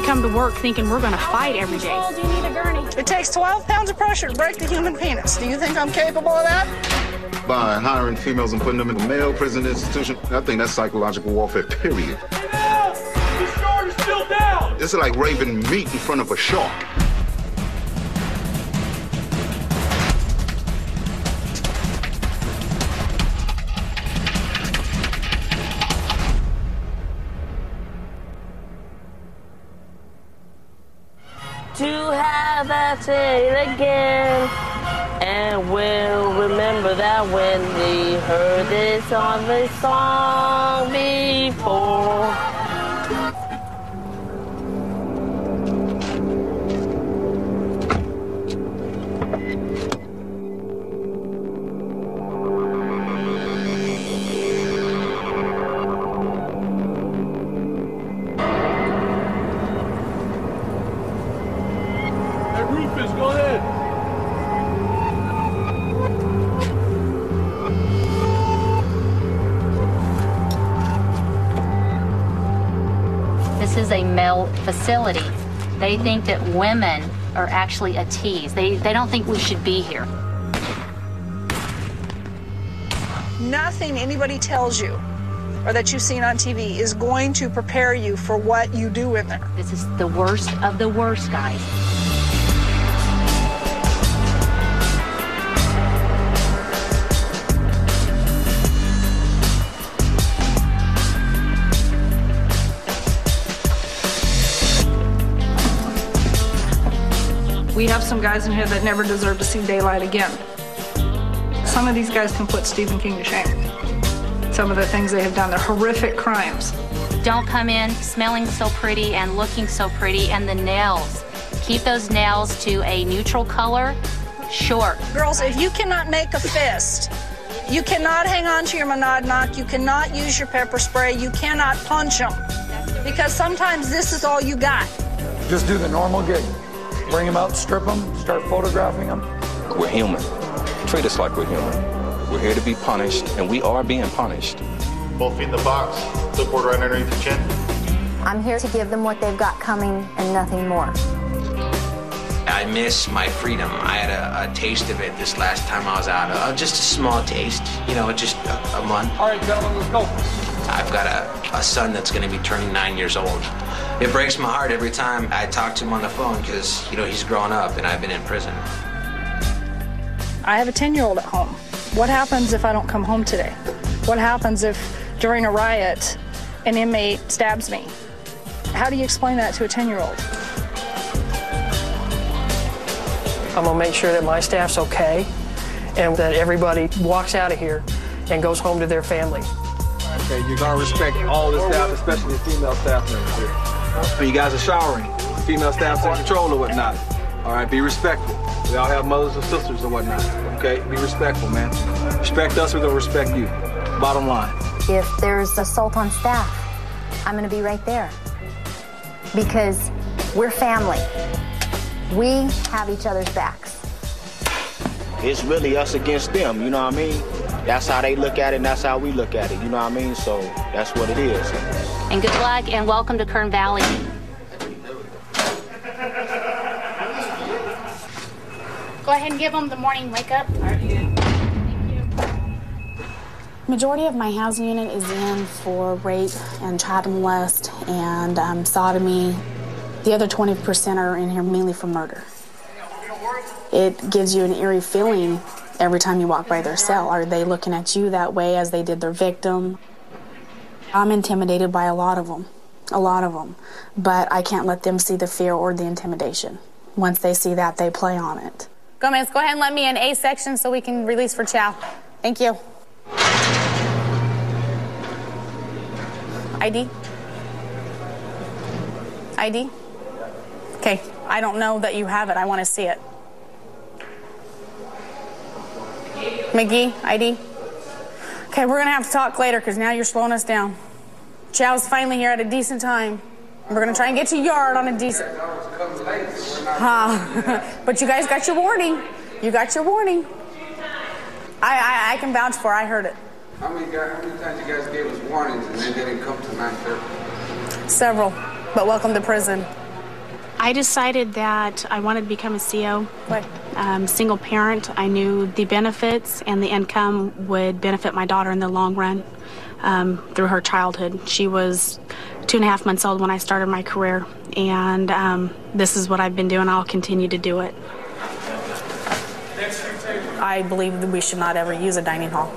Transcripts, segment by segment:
come to work thinking we're going to fight every day. Do you need a gurney? It takes 12 pounds of pressure to break the human penis. Do you think I'm capable of that? By hiring females and putting them in a male prison institution, I think that's psychological warfare, period. Get down! The shark is still down! It's like raving meat in front of a shark. To have that it again, and we'll remember that when we heard this on the song before. Go ahead. This is a male facility. They think that women are actually a tease. They don't think we should be here. Nothing anybody tells you or that you've seen on TV is going to prepare you for what you do in there. This is the worst of the worst, guys. We have some guys in here that never deserve to see daylight again. Some of these guys can put Stephen King to shame. Some of the things they have done, they're horrific crimes. Don't come in smelling so pretty and looking so pretty, and the nails. Keep those nails to a neutral color, short. Girls, if you cannot make a fist, you cannot hang on to your monadnock, you cannot use your pepper spray, you cannot punch them. Because sometimes this is all you got. Just do the normal gig. Bring them out, strip them, start photographing them. We're human. Treat us like we're human. We're here to be punished, and we are being punished. Both feet in the box, clipboard right underneath your chin. I'm here to give them what they've got coming and nothing more. I miss my freedom. I had a taste of it this last time I was out. Just a small taste, you know, just a month. All right, gentlemen, let's go. I've got a son that's going to be turning 9 years old. It breaks my heart every time I talk to him on the phone because, you know, he's grown up and I've been in prison. I have a 10-year-old at home. What happens if I don't come home today? What happens if during a riot an inmate stabs me? How do you explain that to a 10-year-old? I'm gonna make sure that my staff's okay and that everybody walks out of here and goes home to their family. Okay, you're gonna respect all the staff, especially the female staff members here. When you guys are showering, female staff's in control or whatnot. All right, be respectful. We all have mothers and sisters or whatnot. Okay, be respectful, man. Respect us, we're gonna respect you. Bottom line. If there's assault on staff, I'm gonna be right there. Because we're family. We have each other's backs. It's really us against them, you know what I mean? That's how they look at it, and that's how we look at it, you know what I mean? So that's what it is. And good luck and welcome to Kern Valley. Go ahead and give them the morning wake up. Majority of my housing unit is in for rape and child molest and sodomy. The other 20% are in here mainly for murder. It gives you an eerie feeling every time you walk by their cell. Are they looking at you that way as they did their victim? I'm intimidated by a lot of them, but I can't let them see the fear or the intimidation. Once they see that, they play on it. Gomez, go ahead and let me in A section so we can release for chow. Thank you. ID? ID? Okay, I don't know that you have it. I want to see it. McGee, ID? Okay, we're going to have to talk later because now you're slowing us down. Chow's finally here at a decent time. We're going to try and get to yard on a decent... But you guys got your warning. You got your warning. I can vouch for it. I heard it. How many times you guys gave us warnings and they didn't come to 9:30? Several, but welcome to prison. I decided that I wanted to become a CO. Single parent, I knew the benefits and the income would benefit my daughter in the long run through her childhood. She was 2.5 months old when I started my career, and this is what I've been doing. I'll continue to do it. I believe that we should not ever use a dining hall.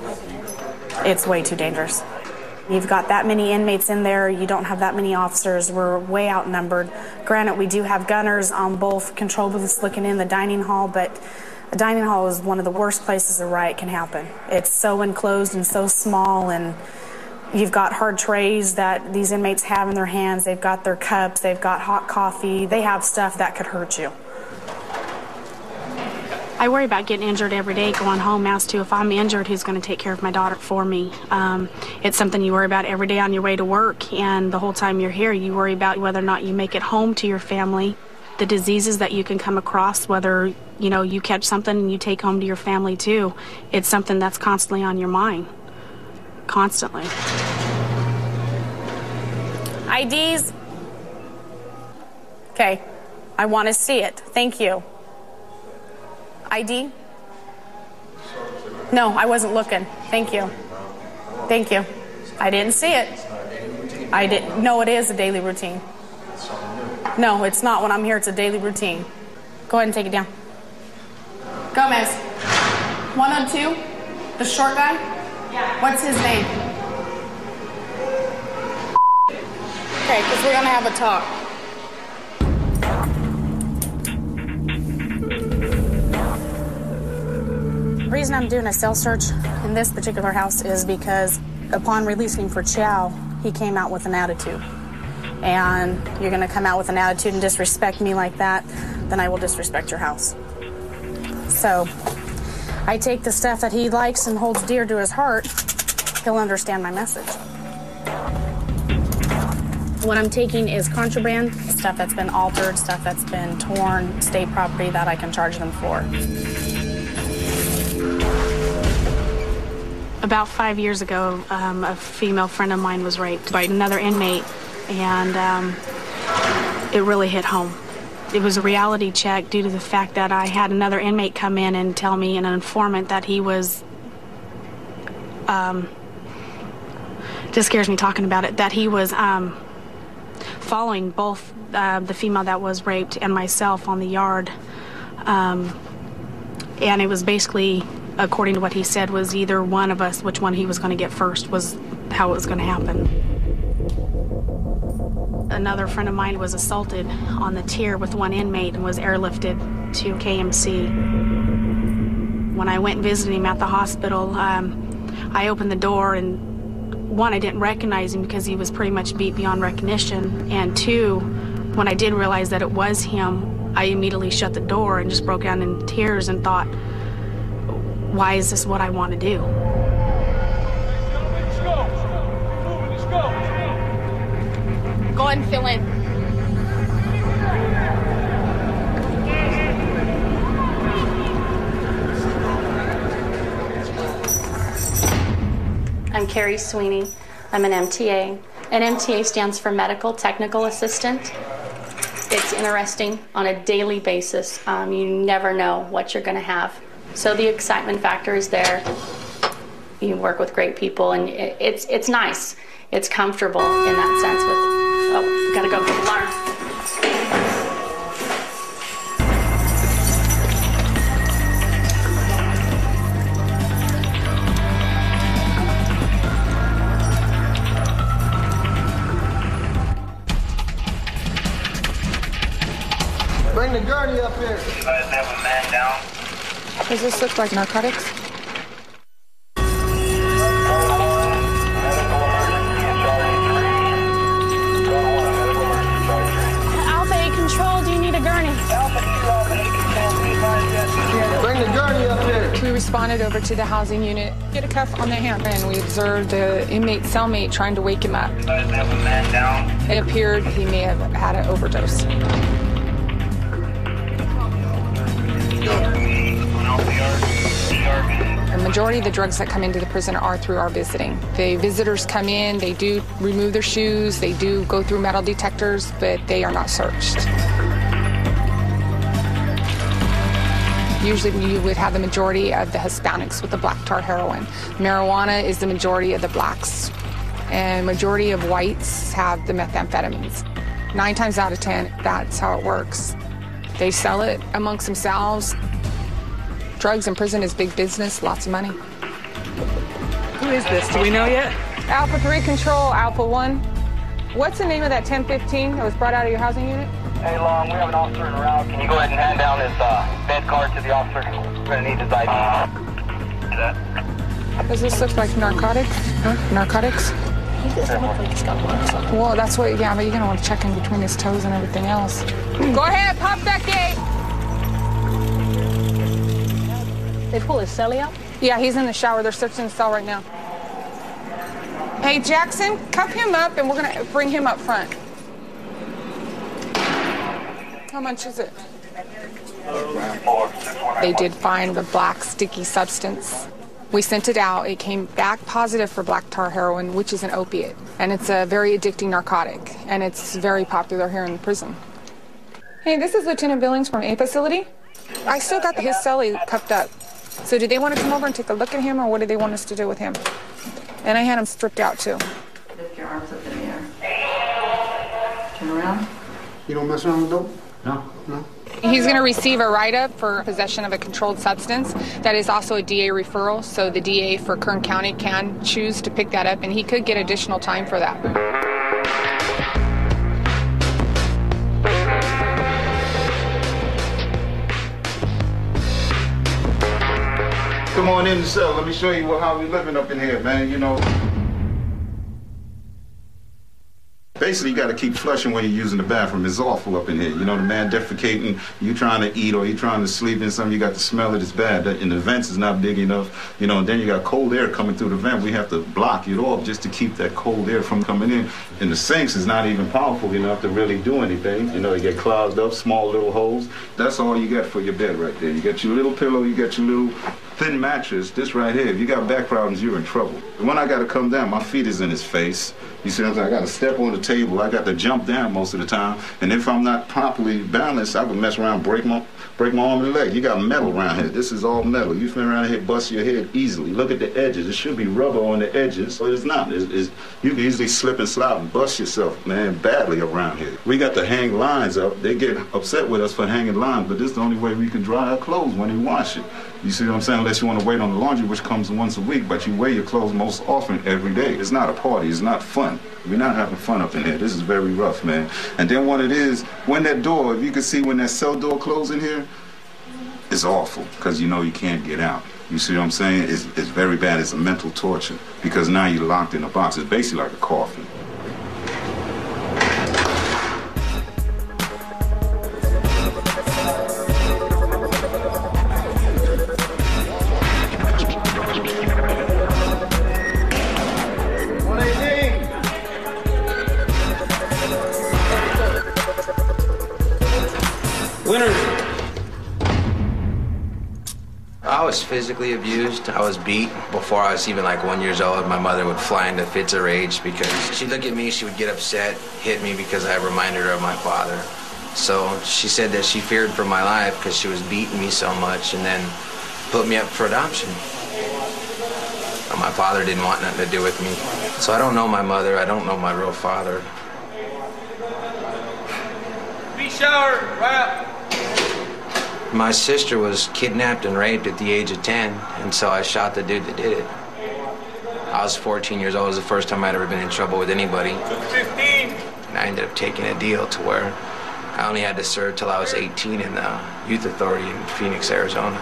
It's way too dangerous. You've got that many inmates in there, you don't have that many officers, we're way outnumbered. Granted, we do have gunners on both control booths looking in the dining hall, but a dining hall is one of the worst places a riot can happen. It's so enclosed and so small, and you've got hard trays that these inmates have in their hands, they've got their cups, they've got hot coffee, they have stuff that could hurt you. I worry about getting injured every day going home as to if I'm injured, who's going to take care of my daughter for me. It's something you worry about every day on your way to work, and the whole time you're here you worry about whether or not you make it home to your family, the diseases that you can come across, whether you catch something and you take home to your family too. It's something that's constantly on your mind. Constantly. IDs? Okay, I want to see it. Thank you. ID? No, I wasn't looking. Thank you. Thank you. I didn't see it. I didn't. No, it is a daily routine. No, it's not when I'm here. It's a daily routine. Go ahead and take it down. Gomez. 102? The short guy? Yeah. What's his name? Okay, because we're going to have a talk. The reason I'm doing a cell search in this particular house is because upon releasing for Chow, he came out with an attitude. And you're going to come out with an attitude and disrespect me like that, then I will disrespect your house. So I take the stuff that he likes and holds dear to his heart, he'll understand my message. What I'm taking is contraband, stuff that's been altered, stuff that's been torn, state property that I can charge them for. About 5 years ago, a female friend of mine was raped by another inmate, and it really hit home. It was a reality check due to the fact that I had another inmate come in and tell me, an informant, that he was, just scares me talking about it, that he was following both the female that was raped and myself on the yard. And it was basically, according to what he said, was either one of us, which one he was going to get first was how it was going to happen. Another friend of mine was assaulted on the tier with one inmate and was airlifted to KMC. When I went and visited him at the hospital, I opened the door, and one, I didn't recognize him because he was pretty much beat beyond recognition, and two, when I did realize that it was him, I immediately shut the door and just broke down in tears and thought, why is this what I want to do? Go ahead and fill in. I'm Carrie Sweeney. I'm an MTA. An MTA stands for Medical Technical Assistant. It's interesting on a daily basis. You never know what you're going to have. So the excitement factor is there. You work with great people, and it's nice. It's comfortable in that sense. Oh, gotta go get the alarm. Bring the gurney up here. You guys have a man down. Does this look like narcotics? Alpha 8 Control, do you need a gurney? Bring the gurney up here. We responded over to the housing unit, get a cuff on the hand, and we observed the inmate cellmate trying to wake him up. You guys have a man down. It appeared he may have had an overdose. The majority of the drugs that come into the prison are through our visiting. The visitors come in, they do remove their shoes, they do go through metal detectors, but they are not searched. Usually you would have the majority of the Hispanics with the black tar heroin. Marijuana is the majority of the blacks, and majority of whites have the methamphetamines. 9 times out of 10, that's how it works. They sell it amongst themselves. Drugs in prison is big business, lots of money. Who is this? Do we know yet? Alpha 3 Control, Alpha 1. What's the name of that 1015 that was brought out of your housing unit? Hey, Long, we have an officer in route. Can you go ahead and hand down his bed card to the officer? We're going to need his ID. Does this look like narcotics? Huh? Narcotics? He doesn't look like he's got marks on him. Well, that's what, yeah, but you're going to want to check in between his toes and everything else. Go ahead, pop that gate. They pull his celly out? Yeah, he's in the shower. They're searching the cell right now. Hey, Jackson, cuff him up, and we're going to bring him up front. How much is it? They did find the black sticky substance. We sent it out. It came back positive for black tar heroin, which is an opiate. And it's a very addicting narcotic, and it's very popular here in the prison. Hey, this is Lieutenant Billings from A facility. I still got his celly cuffed up. So do they want to come over and take a look at him, or what do they want us to do with him? And I had him stripped out, too. Lift your arms up in the air. Turn around. You don't mess around with dope? No. No? He's going to receive a write-up for possession of a controlled substance. That is also a DA referral, so the DA for Kern County can choose to pick that up, and he could get additional time for that. Come on in the cell. Let me show you how we living up in here, man. You know. Basically, you got to keep flushing when you're using the bathroom. It's awful up in here. You know, the man defecating, you trying to eat or you trying to sleep in something, you got to smell it. It's bad. And the vents is not big enough. You know, and then you got cold air coming through the vent. We have to block it off just to keep that cold air from coming in. And the sinks is not even powerful enough to really do anything. You know, you get clogged up, small little holes. That's all you got for your bed right there. You got your little pillow, you got your little thin mattress. This right here, if you got back problems, you're in trouble. And when I got to come down, my feet is in his face. You see what I'm saying? I got to step on the table. I got to jump down most of the time. And if I'm not properly balanced, I can mess around, break my arm and leg. You got metal around here. This is all metal. You spin around here, bust your head easily. Look at the edges. It should be rubber on the edges, but it's not. You can easily slip and slide and bust yourself, man, badly around here. We got to hang lines up. They get upset with us for hanging lines, but this is the only way we can dry our clothes when we wash it. You see what I'm saying? Unless you want to wait on the laundry, which comes once a week, but you wear your clothes most often every day. It's not a party. It's not fun. We're not having fun up in here. This is very rough, man. And then what it is, when that door, if you can see when that cell door closed in here, it's awful because you know you can't get out. You see what I'm saying? It's very bad. It's a mental torture because now you're locked in a box. It's basically like a coffin. I was physically abused. I was beat before I was even like 1 year old. My mother would fly into fits of rage because she'd look at me, she would get upset, hit me because I reminded her of my father. So she said that she feared for my life because she was beating me so much and then put me up for adoption. My father didn't want nothing to do with me. So I don't know my mother, I don't know my real father. Be showered, right up. My sister was kidnapped and raped at the age of 10, and so I shot the dude that did it. I was 14 years old. It was the first time I'd ever been in trouble with anybody. 15. And I ended up taking a deal to where I only had to serve till I was 18 in the youth authority in Phoenix, Arizona.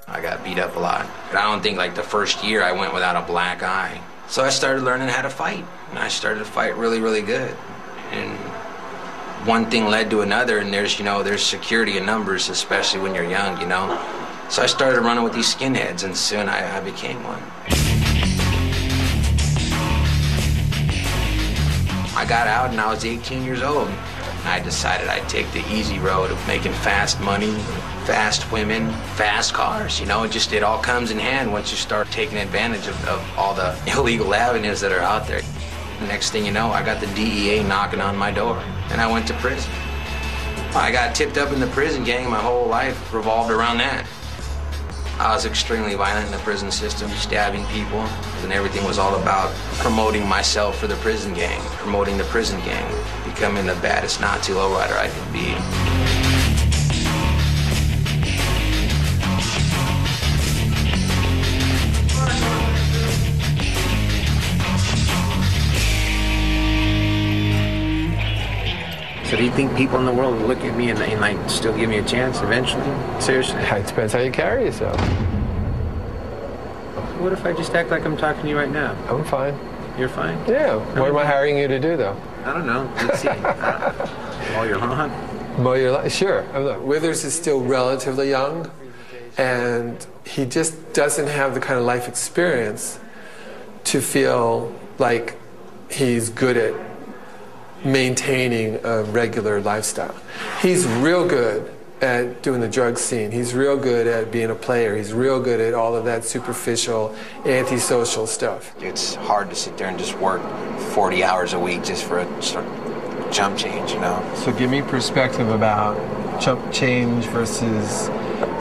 I got beat up a lot. But I don't think like the first year I went without a black eye. So I started learning how to fight, and I started to fight really, really good. And one thing led to another, and there's security in numbers, especially when you're young, you know. So I started running with these skinheads, and soon I became one. I got out and I was 18 years old. I decided I'd take the easy road of making fast money, fast women, fast cars. You know, it all comes in hand once you start taking advantage of all the illegal avenues that are out there. The next thing you know, I got the DEA knocking on my door, and I went to prison. I got tipped up in the prison gang. My whole life revolved around that. I was extremely violent in the prison system, stabbing people, and everything was all about promoting myself for the prison gang, promoting the prison gang, becoming the baddest Nazi lowrider I could be. So do you think people in the world will look at me and like still give me a chance eventually? Seriously? It depends how you carry yourself. What if I just act like I'm talking to you right now? I'm fine. You're fine? Yeah. What am I hiring you to do, though? I don't know. Let's see. Mow your lawn? Mow your lawn? Sure. Withers is still relatively young, and he just doesn't have the kind of life experience to feel like he's good at maintaining a regular lifestyle. He's real good at doing the drug scene. He's real good at being a player. He's real good at all of that superficial, antisocial stuff. It's hard to sit there and just work 40 hours a week just for a sort of chump change, you know? So give me perspective about chump change versus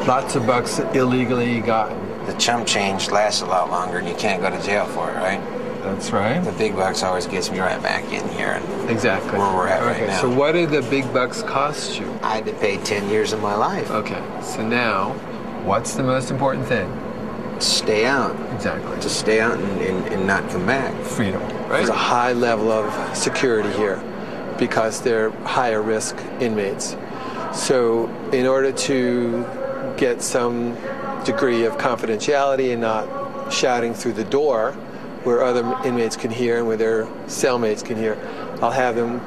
lots of bucks illegally gotten. The chump change lasts a lot longer and you can't go to jail for it, right? That's right. The big bucks always gets me right back in here. And exactly. Where we're at right now. So what did the big bucks cost you? I had to pay 10 years of my life. Okay. So now, what's the most important thing? Stay out. Exactly. To stay out and not come back. Freedom. Right? There's a high level of security here because they're higher risk inmates. So in order to get some degree of confidentiality and not shouting through the door, where other inmates can hear and where their cellmates can hear, I'll have them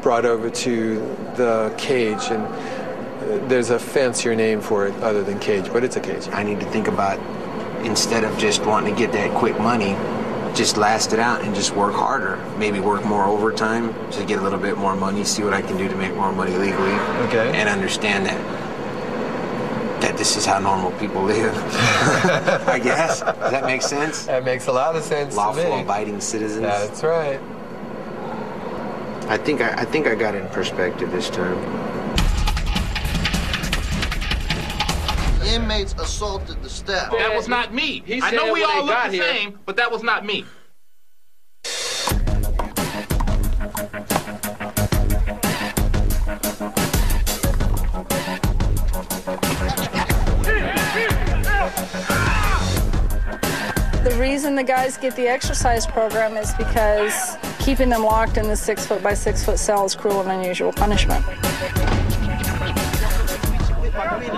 brought over to the cage, and there's a fancier name for it other than cage, but it's a cage. I need to think about, instead of just wanting to get that quick money, just last it out and just work harder. Maybe work more overtime to get a little bit more money, see what I can do to make more money legally. Okay. And understand that this is how normal people live. I guess. Does that make sense? That makes a lot of sense Lawful, to me. abiding citizens. That's right. I think I got it in perspective this time. Inmates assaulted the staff. That was not me. I know we all look the same, but that was not me. The reason the guys get the exercise program is because keeping them locked in the 6 foot by 6 foot cell is cruel and unusual punishment.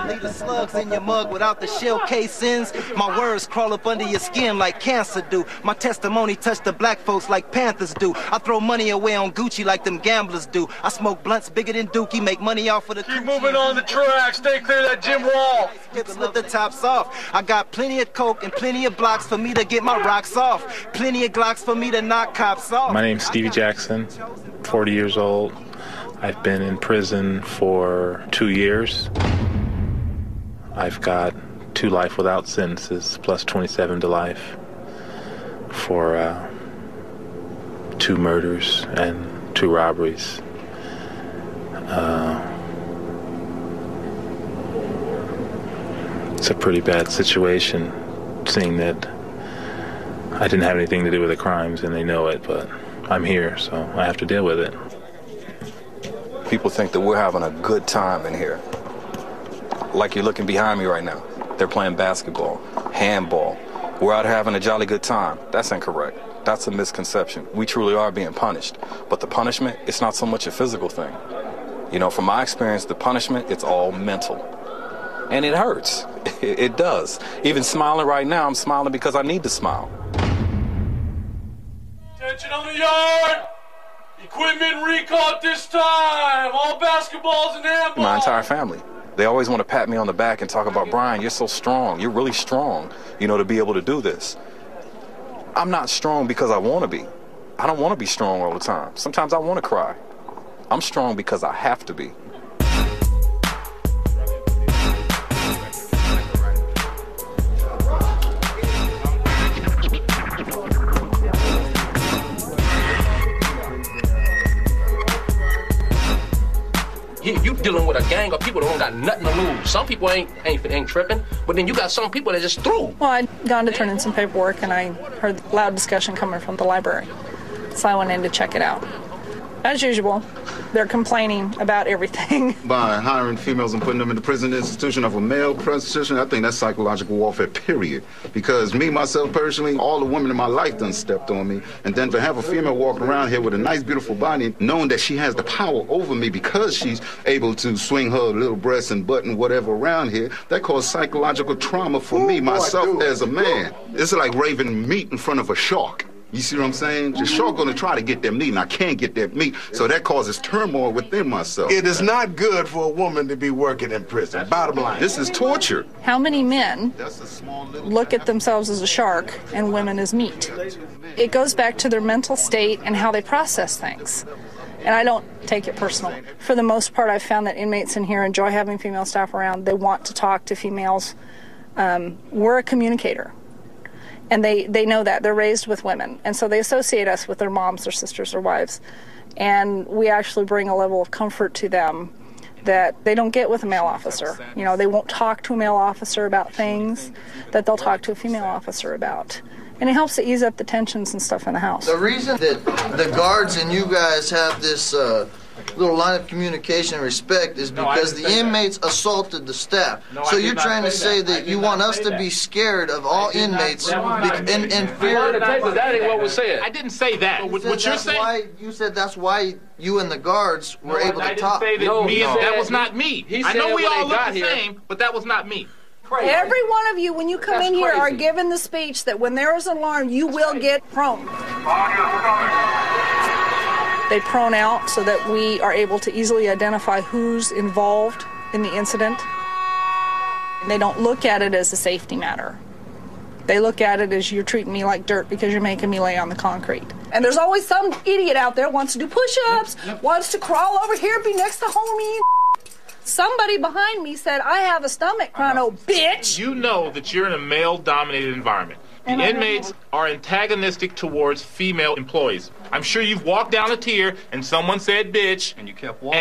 Leave the slugs in your mug without the shell casings. My words crawl up under your skin like cancer do. My testimony touch the black folks like Panthers do. I throw money away on Gucci like them gamblers do. I smoke blunts bigger than Dookie, make money off of the Keep moving on the track, stay clear of that gym wall. Slip the tops off. I got plenty of coke and plenty of blocks for me to get my rocks off. Plenty of Glocks for me to knock cops off. My name's Stevie Jackson, 40 years old. I've been in prison for 2 years. I've got 2 life without sentences, plus 27 to life for 2 murders and 2 robberies. It's a pretty bad situation, seeing that I didn't have anything to do with the crimes and they know it, but I'm here, so I have to deal with it. People think that we're having a good time in here. Like you're looking behind me right now. They're playing basketball, handball. We're out having a jolly good time. That's incorrect. That's a misconception. We truly are being punished. But the punishment, it's not so much a physical thing. You know, from my experience, the punishment, it's all mental. And it hurts. It does. Even smiling right now, I'm smiling because I need to smile. Attention on the yard! Equipment recall at this time! All basketballs and handballs! My entire family. They always want to pat me on the back and talk about, Brian, you're so strong. You're really strong, you know, to be able to do this. I'm not strong because I want to be. I don't want to be strong all the time. Sometimes I want to cry. I'm strong because I have to be. You dealing with a gang of people that don't got nothing to lose. Some people ain't tripping, but then you got some people that just through. Well, I'd gone to turn in some paperwork, and I heard loud discussion coming from the library. So I went in to check it out. As usual, they're complaining about everything. By hiring females and putting them in the prison institution of a male prostitution, I think that's psychological warfare, period. Because me, myself, personally, all the women in my life done stepped on me. And then to have a female walking around here with a nice, beautiful body, knowing that she has the power over me because she's able to swing her little breasts and butt and whatever around here, that caused psychological trauma for me, myself, as a man. It's like raving meat in front of a shark. You see what I'm saying? The shark gonna try to get that meat, and I can't get that meat, so that causes turmoil within myself. It is not good for a woman to be working in prison, bottom line. This is torture. How many men look at themselves as a shark and women as meat? It goes back to their mental state and how they process things. And I don't take it personal. For the most part, I've found that inmates in here enjoy having female staff around. They want to talk to females. We're a communicator. And they know that. They're raised with women. And so they associate us with their moms, their sisters, their wives. And we actually bring a level of comfort to them that they don't get with a male officer. You know, they won't talk to a male officer about things that they'll talk to a female officer about. And it helps to ease up the tensions and stuff in the house. The reason that the guards and you guys have this little line of communication and respect is because the inmates assaulted the staff. So you're trying to say that you want us to be scared of all inmates and fear. That ain't what was said. I didn't say that. What you're saying? You said that's why you and the guards were able to talk. That was not me. I know we all look the same, but that was not me. Crazy. Every one of you, when you come in here, are given the speech that when there is an alarm, you will get prone. They prone out so that we are able to easily identify who's involved in the incident. They don't look at it as a safety matter. They look at it as you're treating me like dirt because you're making me lay on the concrete. And there's always some idiot out there wants to do push-ups, wants to crawl over here, be next to homie. Somebody behind me said, I have a stomach crying, oh, bitch. You know that you're in a male-dominated environment. The inmates are antagonistic towards female employees. I'm sure you've walked down a tier and someone said bitch, and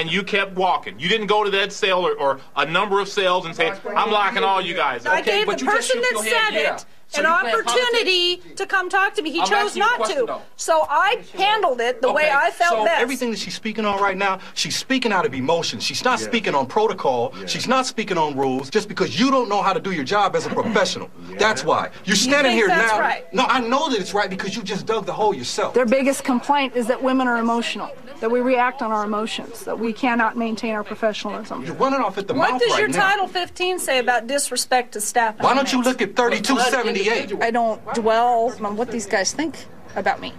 you kept walking. You didn't go to that cell or a number of cells and say, I'm locking all you guys up. I gave the person that said it an opportunity to come talk to me. He chose not to. So I handled it the way I felt best. Everything that she's speaking on right now, she's speaking out of emotion. She's not speaking on protocol. She's not speaking on rules just because you don't know how to do your job as a professional. That's why. You're standing here now. Right. No, I know that it's right because you just dug the hole yourself. Their biggest complaint is that women are emotional, that we react on our emotions, that we cannot maintain our professionalism. You're running off at the mouth right now. What does your Title 15 say about disrespect to staff? Why don't you look at 3278? I don't dwell on what these guys think about me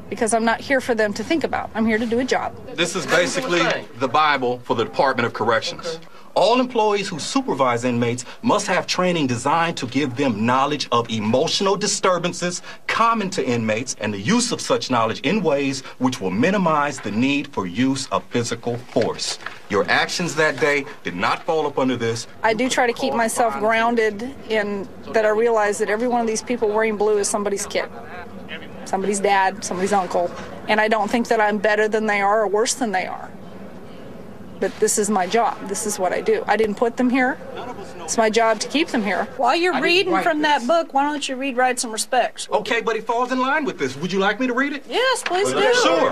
because I'm not here for them to think about. I'm here to do a job. This is basically the Bible for the Department of Corrections. All employees who supervise inmates must have training designed to give them knowledge of emotional disturbances common to inmates and the use of such knowledge in ways which will minimize the need for use of physical force. Your actions that day did not fall up under this. I do try to keep myself grounded in that I realize that every one of these people wearing blue is somebody's kid, somebody's dad, somebody's uncle, and I don't think that I'm better than they are or worse than they are. But this is my job. This is what I do. I didn't put them here. It's my job to keep them here. While you're reading from that book, why don't you read Rights and Respects? Okay, but it falls in line with this. Would you like me to read it? Yes, please do. Sure.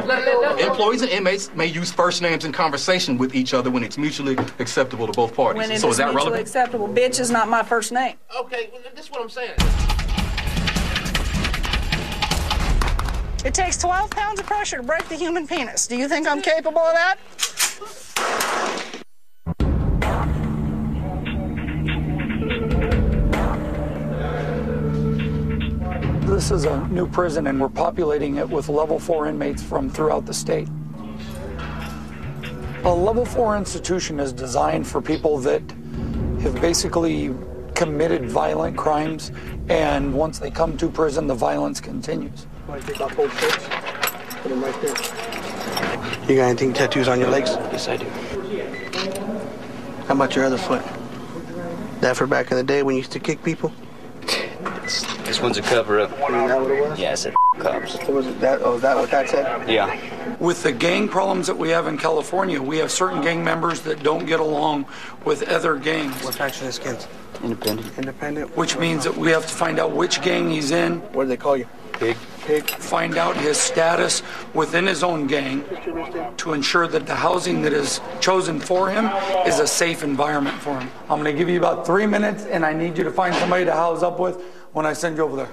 Employees and inmates may use first names in conversation with each other when it's mutually acceptable to both parties. When it so is is that mutually relevant? acceptable. Bitch is not my first name. Okay, well, this is what I'm saying. It takes 12 pounds of pressure to break the human penis. Do you think I'm capable of that? This is a new prison, and we're populating it with level 4 inmates from throughout the state. A level 4 institution is designed for people that have basically committed violent crimes, and once they come to prison, the violence continues. Want to take off both shirts? Put them right there. You got anything tattoos on your legs? Yes, I do. How about your other foot? That for back in the day when you used to kick people? It's This one's a cover-up. Is that what it was? Yeah, I said cops. So was it that? Oh, is that what that said? Yeah. With the gang problems that we have in California, we have certain gang members that don't get along with other gangs. What faction is kids? Independent. Independent? Which means that we have to find out which gang he's in. What do they call you? Pig. Find out his status within his own gang to ensure that the housing that is chosen for him is a safe environment for him. I'm going to give you about 3 minutes, and I need you to find somebody to house up with when I send you over there.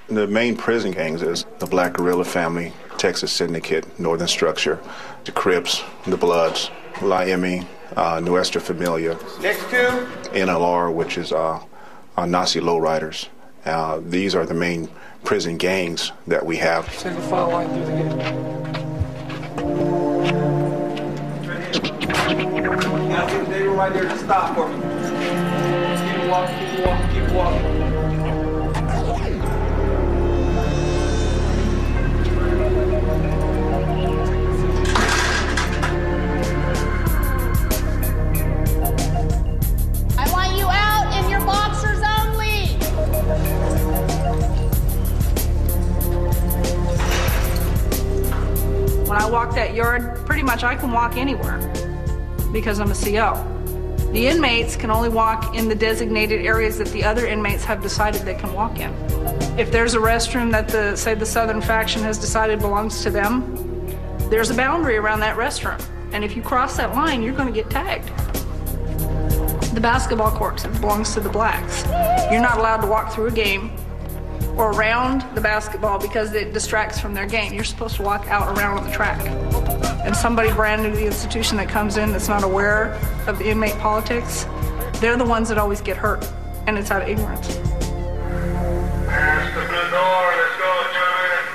The main prison gangs is the Black Guerrilla Family, Texas Syndicate, Northern Structure, the Crips, the Bloods, Miami, Nuestra Familia, Next two. NLR, which is Nazi lowriders. These are the main prison gangs that we have. Send a file line through the gate. You gotta see the table right there. Just stop for me. Keep walking, keep walking, keep walking. I want you out in your boxers only. When I walk that yard, pretty much I can walk anywhere because I'm a CO. The inmates can only walk in the designated areas that the other inmates have decided they can walk in. If there's a restroom that say the Southern faction has decided belongs to them, there's a boundary around that restroom. And if you cross that line, you're going to get tagged. The basketball court belongs to the blacks. You're not allowed to walk through a game or around the basketball because it distracts from their game. You're supposed to walk out around on the track. And somebody brand new to the institution that comes in that's not aware of the inmate politics, they're the ones that always get hurt, and it's out of ignorance. That's the good door. Let's go, gentlemen.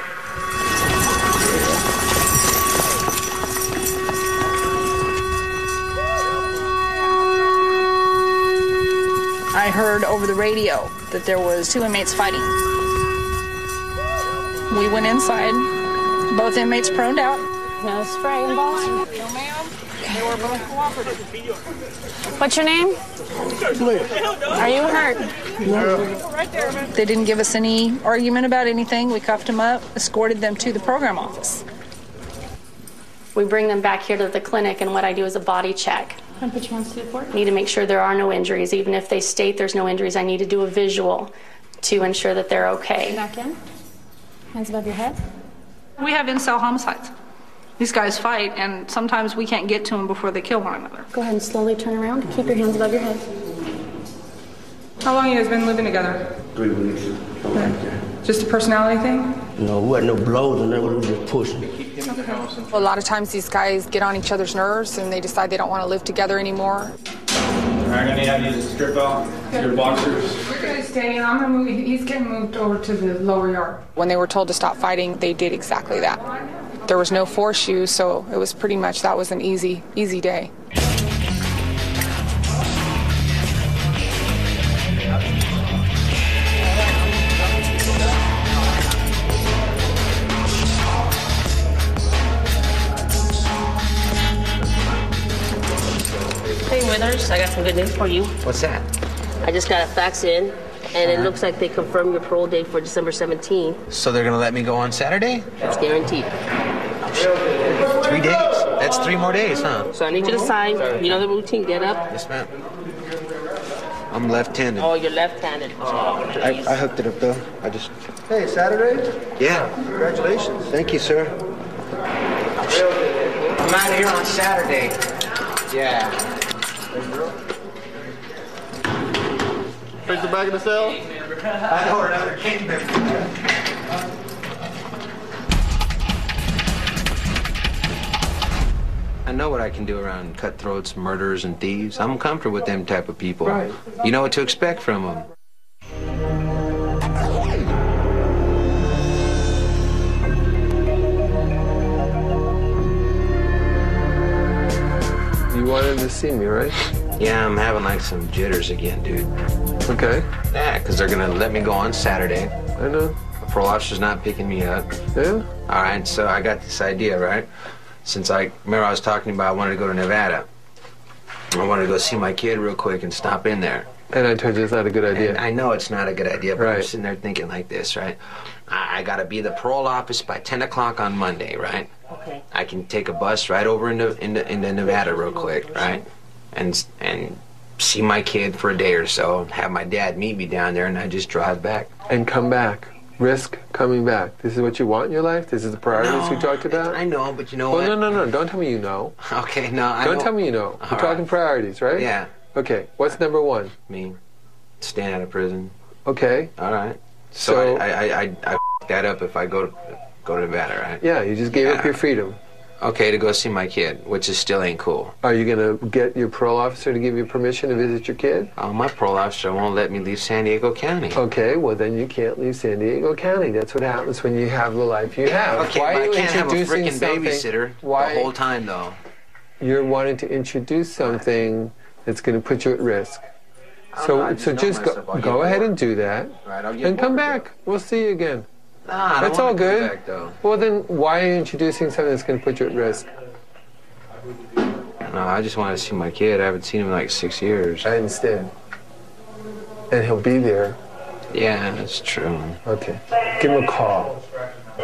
I heard over the radio that there was 2 inmates fighting. We went inside, both inmates proned out. No spraying, boss? No, ma'am. They were both cooperative. What's your name? Are you hurt? They didn't give us any argument about anything. We cuffed them up, escorted them to the program office. We bring them back here to the clinic, and what I do is a body check. Can I put your hands to the floor? Need to make sure there are no injuries. Even if they state there's no injuries, I need to do a visual to ensure that they're okay. Back in. Hands above your head. We have in-cell homicides. These guys fight, and sometimes we can't get to them before they kill one another. Go ahead and slowly turn around. Keep your hands above your head. How long you guys been living together? 3 weeks. Just a personality thing? No, we had no blows and they were just pushing. A lot of times these guys get on each other's nerves and they decide they don't want to live together anymore. I'm gonna have you to strip off your boxers. We're gonna stay. I'm gonna move. He's getting moved over to the lower yard. When they were told to stop fighting, they did exactly that. There was no force used, so it was pretty much that was an easy day. Hey, Withers, I got some good news for you. What's that? I just got a fax in, and it looks like they confirmed your parole date for December 17th. So they're gonna let me go on Saturday? It's guaranteed. 3 days. That's 3 more days, huh? So I need you to sign. You know the routine. Get up. Yes, ma'am. I'm left-handed. Oh, you're left-handed. I hooked it up though. I just. Hey, Saturday? Yeah. Congratulations. Thank you, sir. I'm out of here on Saturday. Yeah. Fix the back of the cell? I know another king member. I know what I can do around cutthroats, murderers, and thieves. I'm comfortable with them type of people. Right. You know what to expect from them. You wanted to see me, right? Yeah, I'm having like some jitters again, dude. Okay. Yeah, because they're gonna let me go on Saturday. I know. The parole officer's not picking me up. Yeah? All right, so I got this idea, right? Since remember I was talking about I wanted to go to Nevada. I wanted to go see my kid real quick and stop in there. And I told you it's not a good idea. And I know it's not a good idea, but I'm Right. sitting there thinking like this, right? I got to be at the parole office by 10 o'clock on Monday, right? Okay. I can take a bus right over into Nevada real quick, right? And see my kid for a day or so, have my dad meet me down there, and I just drive back. And come back. Risk coming back. This is what you want in your life? This is the priorities we talked about? I know, but you know well, what? No. Don't tell me you know. Okay, no, I Don't know. tell me you know. We're talking priorities, right? Yeah. Okay, what's number one? Me, staying out of prison. Okay. All right. So I that up if I go to Nevada, right? Yeah, you just gave up your freedom. Okay, to go see my kid, which is still ain't cool. Are you going to get your parole officer to give you permission to visit your kid? Oh, my parole officer won't let me leave San Diego County. Okay, well then you can't leave San Diego County. That's what happens when you have the life you have. Okay, Why but are you I can't have a introducing freaking something? babysitter Why the whole time, though. You're wanting to introduce something that's going to put you at risk. So just go ahead and do that, Right, I'll get and come bored, back. We'll see you again. Nah, I don't That's all wanna come good. back, though. Well then, why are you introducing something that's going to put you at risk? No, I just want to see my kid. I haven't seen him in like 6 years. I understand. And he'll be there. Yeah, that's true. Okay. Give him a call.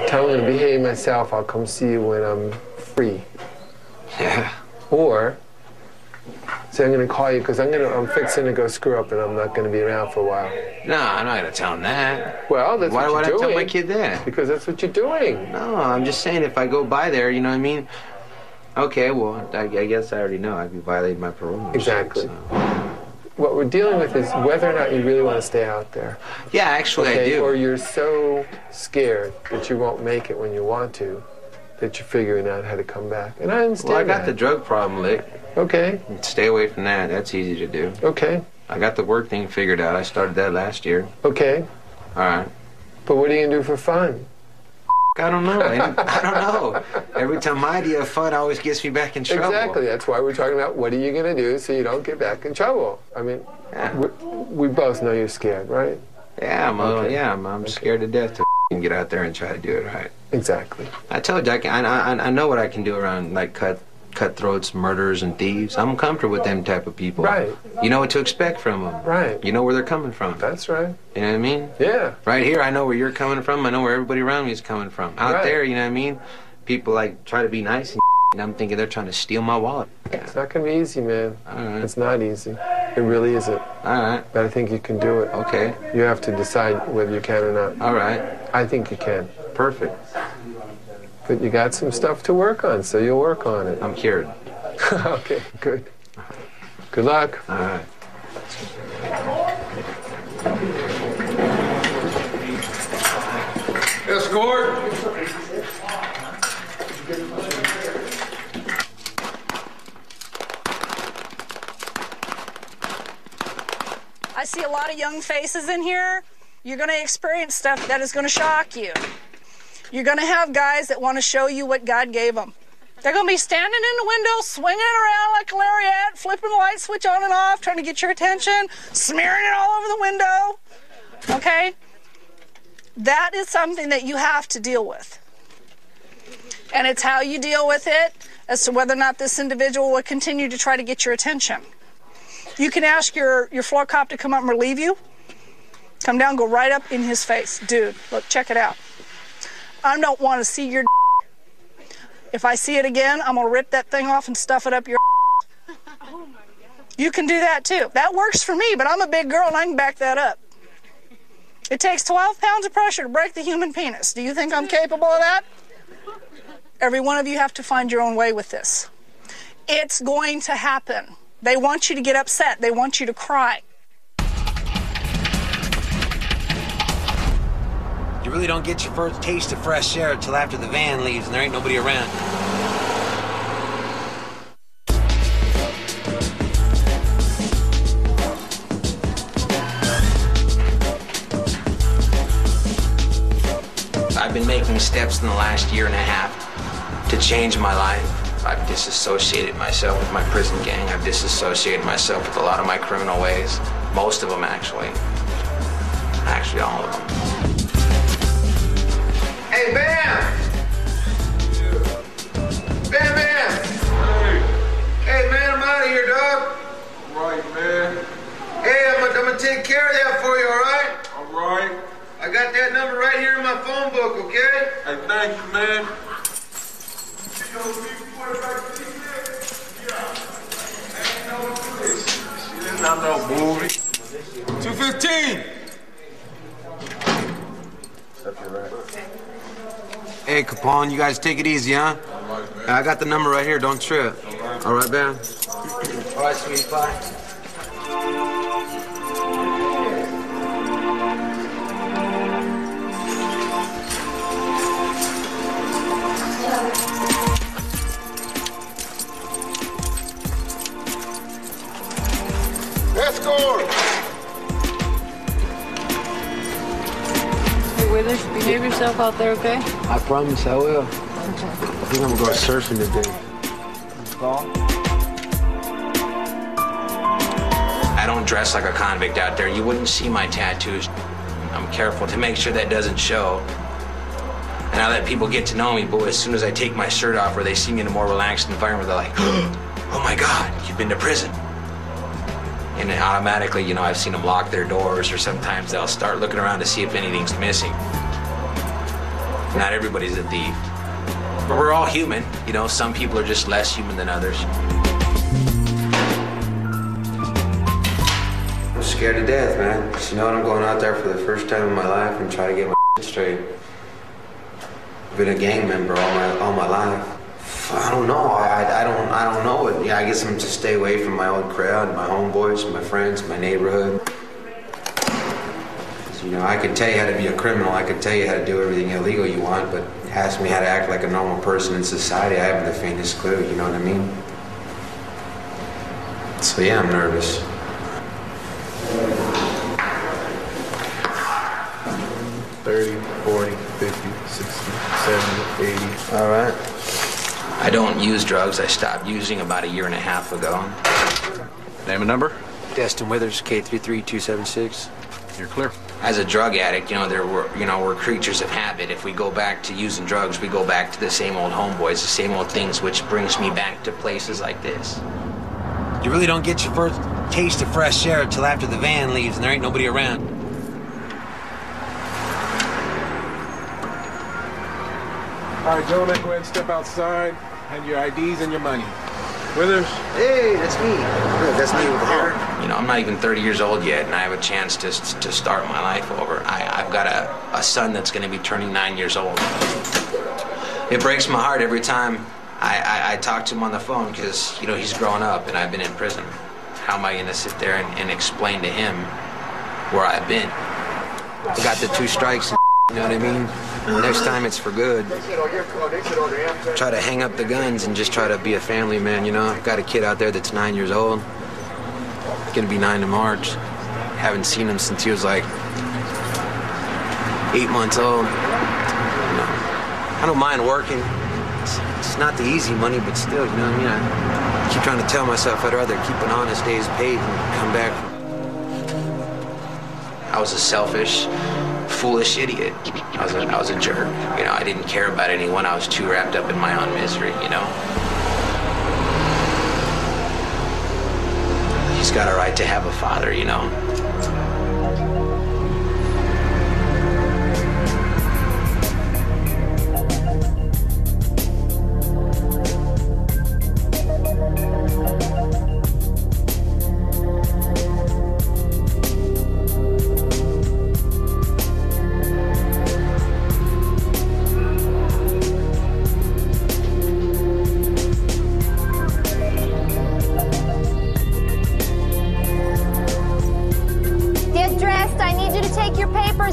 Tell him to behave myself. I'll come see you when I'm free. Yeah. Or say I'm going to call you because I'm fixing to go screw up and I'm not going to be around for a while. No, I'm not going to tell him that. Well, that's Why what would you're I doing. tell my kid that? Because that's what you're doing. No, I'm just saying if I go by there, you know what I mean? Okay, well, I guess I already know I'd be violating my parole. Exactly. So. What we're dealing with is whether or not you really want to stay out there. Yeah, actually I do. Or you're so scared that you won't make it when you want to, that you're figuring out how to come back. And I understand Well, I got that. the drug problem licked. Okay. Stay away from that. That's easy to do. Okay. I got the work thing figured out. I started that last year. Okay. All right. But what are you going to do for fun? I don't know. I don't know. Every time my idea of fun always gets me back in trouble. Exactly. That's why we're talking about what are you going to do so you don't get back in trouble. I mean, we both know you're scared, right? Yeah, I'm scared to death to get out there and try to do it right. Exactly. I told you, I know what I can do around like cutthroats, murderers, and thieves. I'm comfortable with them type of people. Right. You know what to expect from them. Right. You know where they're coming from. That's right. You know what I mean? Yeah. Right here, I know where you're coming from. I know where everybody around me is coming from. Out Right. there, you know what I mean? People like try to be nice and I'm thinking they're trying to steal my wallet. It's not going to be easy, man. All right. It's not easy. It really isn't. All right. But I think you can do it. Okay. You have to decide whether you can or not. All right. I think you can. Perfect. But you got some stuff to work on, so you'll work on it. I'm cured. Okay, good. Good luck. All right. Escort. I see a lot of young faces in here. You're going to experience stuff that is going to shock you. You're going to have guys that want to show you what God gave them. They're going to be standing in the window, swinging it around like a lariat, flipping the light switch on and off, trying to get your attention, smearing it all over the window. Okay? That is something that you have to deal with. And it's how you deal with it as to whether or not this individual will continue to try to get your attention. You can ask your floor cop to come up and relieve you. Come down, go right up in his face. Dude, look, check it out. I don't want to see your If I see it again, I'm going to rip that thing off and stuff it up your You can do that too. That works for me, but I'm a big girl and I can back that up. It takes 12 pounds of pressure to break the human penis. Do you think I'm capable of that? Every one of you have to find your own way with this. It's going to happen. They want you to get upset. They want you to cry. You really don't get your first taste of fresh air until after the van leaves and there ain't nobody around. I've been making steps in the last year and a half to change my life. I've disassociated myself with my prison gang. I've disassociated myself with a lot of my criminal ways. Most of them, actually. Actually, all of them. Hey, Bam! Bam! Hey, man, I'm out of here, dog. Right, man. Hey, I'm a Not no movie. 215. Hey, Capone, you guys take it easy, huh? I got the number right here. Don't trip. All right, man? All right, sweetie pie. Escort! Hey, Withers, behave yourself out there, okay? I promise I will. I think I'm gonna go surfing today. I don't dress like a convict out there. You wouldn't see my tattoos. I'm careful to make sure that doesn't show. And I let people get to know me, but as soon as I take my shirt off or they see me in a more relaxed environment, they're like, oh my God, you've been to prison. And then automatically, you know, I've seen them lock their doors, or sometimes they'll start looking around to see if anything's missing. Not everybody's a thief. But we're all human. You know, some people are just less human than others. I'm scared to death, man. You know what? I'm going out there for the first time in my life and try to get my straight. I've been a gang member all my life. I don't know. I don't know it. Yeah, I guess I'm just stay away from my old crowd, my homeboys, my friends, my neighborhood. So, you know, I could tell you how to be a criminal. I could tell you how to do everything illegal you want, but ask me how to act like a normal person in society, I haven't the faintest clue. You know what I mean? So yeah, I'm nervous. 30, 40, 50, 60, 70, 80. All right. I don't use drugs. I stopped using about 1.5 years ago. Name and number? Destin Withers, K33276. You're clear. As a drug addict, you know, we're creatures of habit. If we go back to using drugs, we go back to the same old homeboys, the same old things, which brings me back to places like this. You really don't get your first taste of fresh air until after the van leaves and there ain't nobody around. All right, gentlemen, go ahead and step outside. Have your IDs and your money. Withers? Hey, that's me. Good, that's me with the hair. You know, I'm not even 30 years old yet, and I have a chance to start my life over. I've got a son that's going to be turning 9 years old. It breaks my heart every time I talk to him on the phone because, you know, he's growing up and I've been in prison. How am I going to sit there and explain to him where I've been? I got the 2 strikes, and you know what I mean? Next time it's for good. Try to hang up the guns and just try to be a family man, you know? I've got a kid out there that's 9 years old. Gonna be 9 in March. Haven't seen him since he was like 8 months old. You know, I don't mind working. It's not the easy money, but still, you know what I mean? I keep trying to tell myself I'd rather keep an honest day's paid and come back. I was a selfish, foolish idiot. I was a jerk. You know, I didn't care about anyone. I was too wrapped up in my own misery, you know? He's got a right to have a father, you know?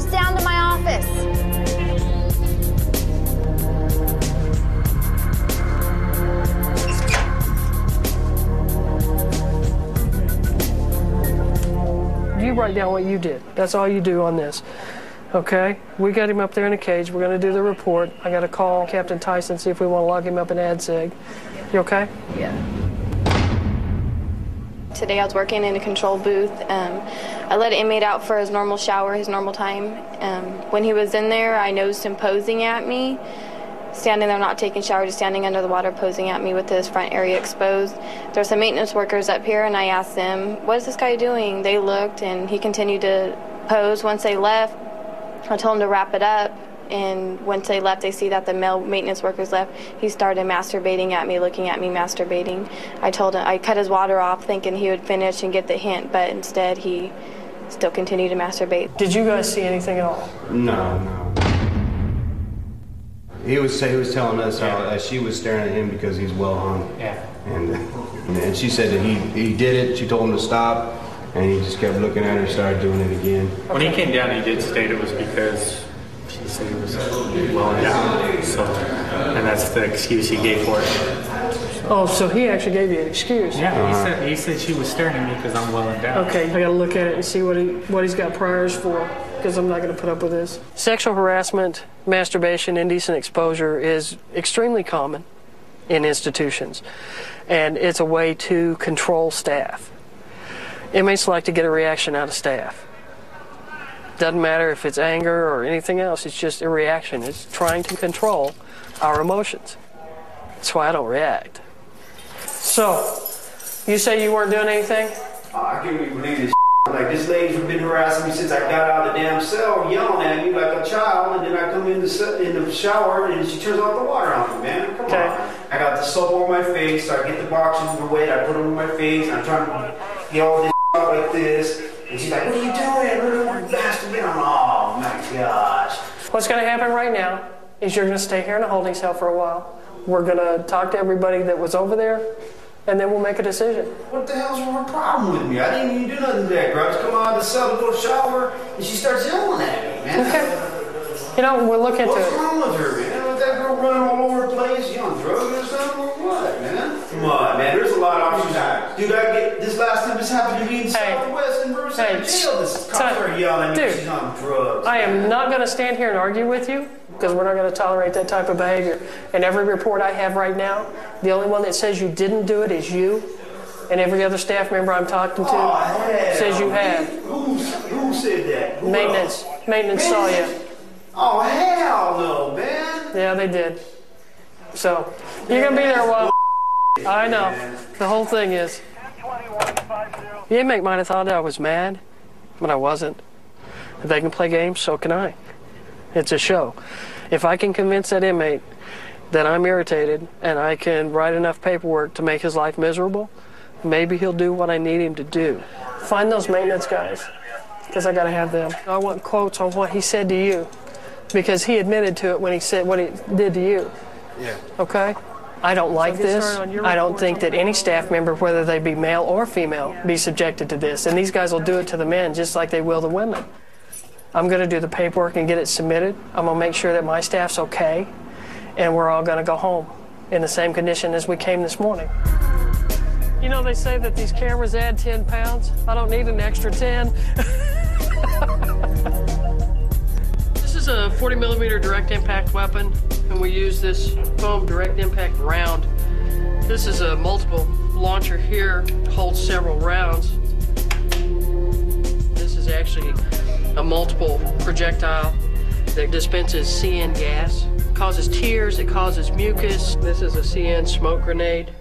Down to my office. You write down what you did. That's all you do on this. Okay? We got him up there in a cage. We're going to do the report. I got to call Captain Tyson, see if we want to lock him up in ADSEG. You okay? Yeah. Today I was working in a control booth. I let an inmate out for his normal shower, his normal time. When he was in there, I noticed him posing at me, standing there not taking shower, just standing under the water posing at me with his front area exposed. There's some maintenance workers up here, and I asked them, what is this guy doing? They looked, and he continued to pose. Once they left, I told him to wrap it up, and once they left, they see that the male maintenance workers left. He started masturbating at me, looking at me masturbating. I told him, I cut his water off thinking he would finish and get the hint, but instead he still continued to masturbate. Did you guys see anything at all? No. He was telling us how she was staring at him because he's well hung. Yeah. And she said that he did it. She told him to stop, and he just kept looking at her and started doing it again. When he came down, he did state it was because she said he was well down. So, and that's the excuse he gave for it. Oh, so he actually gave you an excuse? Yeah, he said she was staring at me because I'm well and down. Okay, I got to look at it and see what he's got priors for, because I'm not going to put up with this. Sexual harassment, masturbation, indecent exposure is extremely common in institutions, and it's a way to control staff. Inmates like to get a reaction out of staff. Doesn't matter if it's anger or anything else, it's just a reaction. It's trying to control our emotions. That's why I don't react. So, you say you weren't doing anything? I can't even believe this. Like, this lady's been harassing me since I got out of the damn cell, yelling at me like a child, and then I come in the shower and she turns off the water on me, man. Come on. I got the soap on my face, so I get the boxes wet, I put them on my face, and I'm trying to get all this out like this. And she's like, what are you doing? Little bastard. Oh my gosh. What's going to happen right now is you're going to stay here in a holding cell for a while. We're going to talk to everybody that was over there, and then we'll make a decision. What the hell's her problem with me? I didn't even do nothing to that girl. I just come out of the cell to go shower, and she starts yelling at me, man. Okay. You know, we'll look into it. What's wrong with her, man? Was that girl running all over the place? You on drugs or something, or what, man? Come on, man. There's a lot of options. Dude, I get this last time this happened to me in Southwest and Riverside jail. This cop started yelling at me. She's on drugs. I am not going to stand here and argue with you, because we're not going to tolerate that type of behavior. And every report I have right now, the only one that says you didn't do it is you, and every other staff member I'm talking to says you have. Who said that? Who Maintenance. Maintenance saw you. Oh, hell no, man. Yeah, they did. So, you're going to be there a while. I know. The whole thing is. The inmate might have thought I was mad, but I wasn't. If they can play games, so can I. It's a show. If I can convince that inmate that I'm irritated and I can write enough paperwork to make his life miserable, maybe he'll do what I need him to do. Find those maintenance guys, because I got to have them. I want quotes on what he said to you, because he admitted to it when he said what he did to you. Yeah. Okay? I don't like this. I don't think that any staff member, whether they be male or female, be subjected to this. And these guys will do it to the men just like they will the women. I'm going to do the paperwork and get it submitted. I'm going to make sure that my staff's okay, and we're all going to go home in the same condition as we came this morning. You know, they say that these cameras add 10 pounds. I don't need an extra 10. This is a 40-millimeter direct impact weapon, and we use this foam direct impact round. This is a multiple launcher here, holds several rounds. This is actually a multiple projectile that dispenses CN gas. It causes tears, it causes mucus. This is a CN smoke grenade.